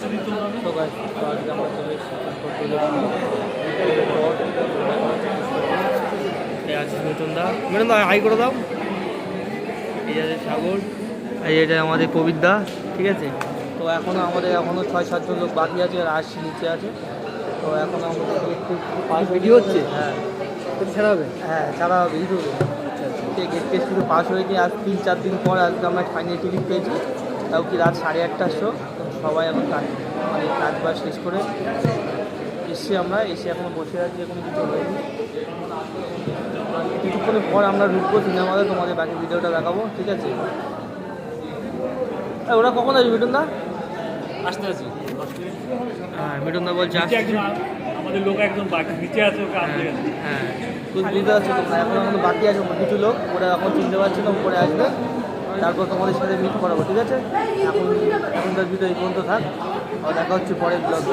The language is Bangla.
আজকে আমরা চলে এসেছি মিঠুনদা। মিঠুনদা হাই করে দাও। এই আছে সাগর, এটা আমাদের প্রবীরদা, ঠিক আছে। তো এখনও 6-7 জন লোক বাকি আছে, আর আসছি নিচে আছে। তো এখন আমাদের পাস ভিডিও হচ্ছে। হ্যাঁ, ছাড়া হবে। হ্যাঁ, ছাড়া হবে ইউটিউবে। গেট টেস্ট কিন্তু পাস হয়েছে। আজ 3-4 দিন পর আজকে আমরা ফাইনাল টিকিট পেয়েছি। তাও কি রাত 8:30টার শো। সবাই এখন কাজ বাজ শেষ করে এসছি। আমরা এসে এখন বসে আছি, এখন কিছু হয়নি। কিছুক্ষণের পর আমরা ঢুকবো সিনেমাতে, তোমাদের বাকি ভিডিওটা দেখাবো, ঠিক আছে। ওরা কখন আসবে মিঠুনদা? আসতে আছি। হ্যাঁ, মিঠুনদা বলছে আমাদের লোক একদম বাকি নিচে আছে। হ্যাঁ, বুঝতে পারছো তোমরা, এখন বাকি আছে কিছু লোক, ওরা এখন চিনতে পারছে না, উপরে আসবে। তারপর তোমাদের সাথে মিট করাবো, ঠিক আছে। এখনকার ভিডিও এই পর্যন্ত থাক, আর দেখা হচ্ছে পরের ব্লগে।